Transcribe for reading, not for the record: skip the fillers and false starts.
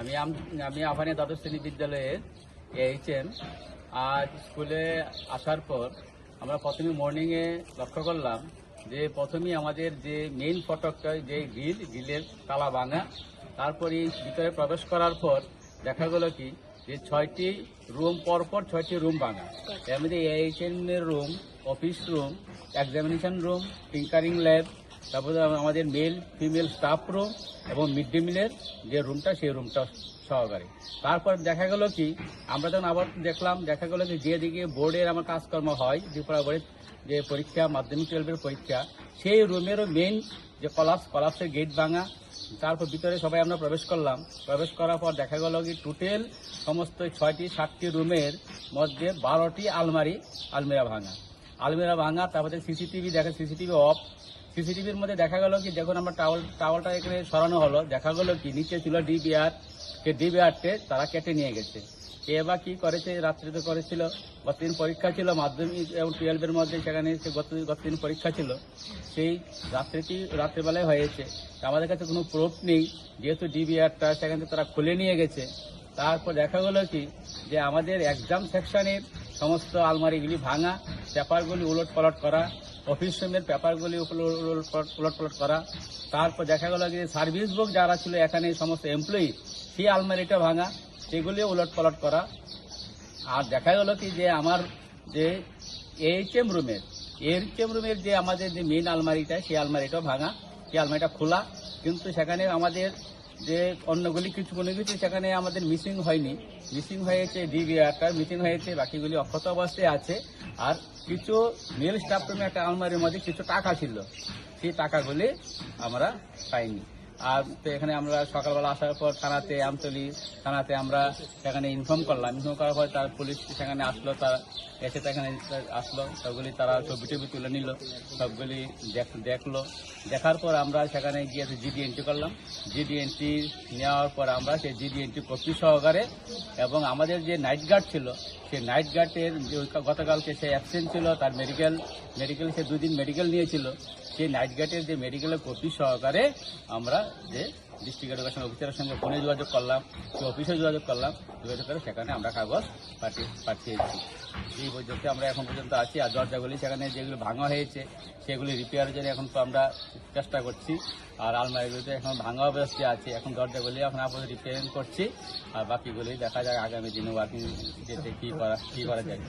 আমি আফানিয়া দ্বাদশ শ্রেণী বিদ্যালয়ের এইচএম। আজ স্কুলে আসার পর আমরা প্রথমে মর্নিংয়ে লক্ষ্য করলাম যে প্রথমেই আমাদের যে মেইন ফটকটা যে গ্রিলের তালা ভাঙা। তারপরে ভিতরে প্রবেশ করার পর দেখা গেল কি যে 6টি রুম পরপর 6টি রুম ভাঙা। এর মধ্যে এইচএম এর room, office room, examination room, tinkering lab, তারপরে আমাদের মেল ফিমেল স্টাফ রুম এবং মিড ডে মিলের যে রুমটা সেই রুমটা সহকারে। তারপর দেখা গেল কি আমরা যখন আবার দেখা গেল কি যেদিকে বোর্ডের আমার কাজকর্ম হয়, ত্রিপুরা বোর্ডের যে পরীক্ষা, মাধ্যমিক 12-এর পরীক্ষা, সেই রুমেরও মেইন যে কলাপসের গেট ভাঙা। তারপর ভিতরে সবাই আমরা প্রবেশ করলাম। প্রবেশ করার পর দেখা গেল কি টোটাল সমস্ত 6টি রুমের মধ্যে 12টি আলমিরা ভাঙা। তারপরে সিসিটিভি অফ। সিসিটিভির মধ্যে দেখা গেল কি যখন আমরা টাওয়ালটা এখানে সরানো হলো, দেখা গেল কি নিচে ছিল ডিবিআরটে তারা কেটে নিয়ে গেছে। এবার কি করেছে, রাত্রিতে করেছিল, গতদিন পরীক্ষা ছিল মাধ্যমিক এবং 12-এর মধ্যে, সেখানে গতদিন পরীক্ষা ছিল, সেই রাত্রিবেলায় হয়েছে। আমাদের কাছে কোনো প্রুফ নেই, যেহেতু ডিবিআরটা সেখান থেকে তারা খুলে নিয়ে গেছে। তারপর দেখা গেল কি যে আমাদের এক্সাম সেকশনের সমস্ত আলমারিগুলি ভাঙা, পেপারগুলি উলট পালট করা, অফিস রুমের পেপারগুলি উলট পালট করা। তারপর দেখা গেল যে সার্ভিস বুক যারা ছিল এখানে সমস্ত এমপ্লয়ি, সেই আলমারিটা ভাঙা, সেগুলিও উলট পালট করা। আর দেখা গেল কি যে আমার যে এইচএম রুমের যে আমাদের যে মেইন আলমারিটা, সেই আলমারিটাও ভাঙা, সেই আলমারিটা খোলা, কিন্তু সেখানে আমাদের যে কোনো কিছু সেখানে আমাদের মিসিং হয়নি। মিসিং হয়েছে ডিবিআরটা মিসিং হয়েছে, বাকিগুলি অক্ষত অবস্থায় আছে। আর কিছু মেল স্টাফ রুমে একটা আলমারির মধ্যে কিছু টাকা ছিল, সেই টাকাগুলি আমরা পাইনি। আর তো এখানে আমরা সকালবেলা আসার পর আমতলী থানাতে আমরা সেখানে ইনফর্ম করার পর তার পুলিশ সেখানে আসলো, তারা এসে সেখানে আসলো, সবগুলি তারা ছবি তুলে নিল, সবগুলি দেখলো। দেখার পর আমরা সেখানে গিয়ে জিডি এন্ট্রি করলাম। জিডি এন্ট্রি নেওয়ার পর আমরা সেই জিডি এন্ট্রি কপি সহকারে, এবং আমাদের যে নাইট গার্ড ছিল, সেই নাইট গার্ডের গতকালকে সে অ্যাবসেন্ট ছিল, তার মেডিকেল সে 2 দিন মেডিকেল নিয়েছিল, সেই নাইট গার্ডের যে মেডিকেলের কপি সহকারে আমরা যে ডিস্ট্রিক্ট এডুকেশন অফিসারের সঙ্গে ফোনে যোগাযোগ করলাম, সেই অফিসে যোগাযোগ করে সেখানে আমরা কাগজ পাঠিয়েছি। এই পর্যন্ত আমরা এখন পর্যন্ত আছি। আর দরজাগুলি সেখানে যেগুলো ভাঙা হয়েছে সেগুলি রিপেয়ারের জন্য এখন তো আমরা চেষ্টা করছি। আর আলমারিগুলিতে এখন ভাঙা অবস্থায় আছে, এখন দরজাগুলি এখন আপাতত রিপেয়ারিং করছি। আর বাকিগুলি দেখা যাক আগামী দিনে ওয়ার্কিং যেতে কী করা যায়।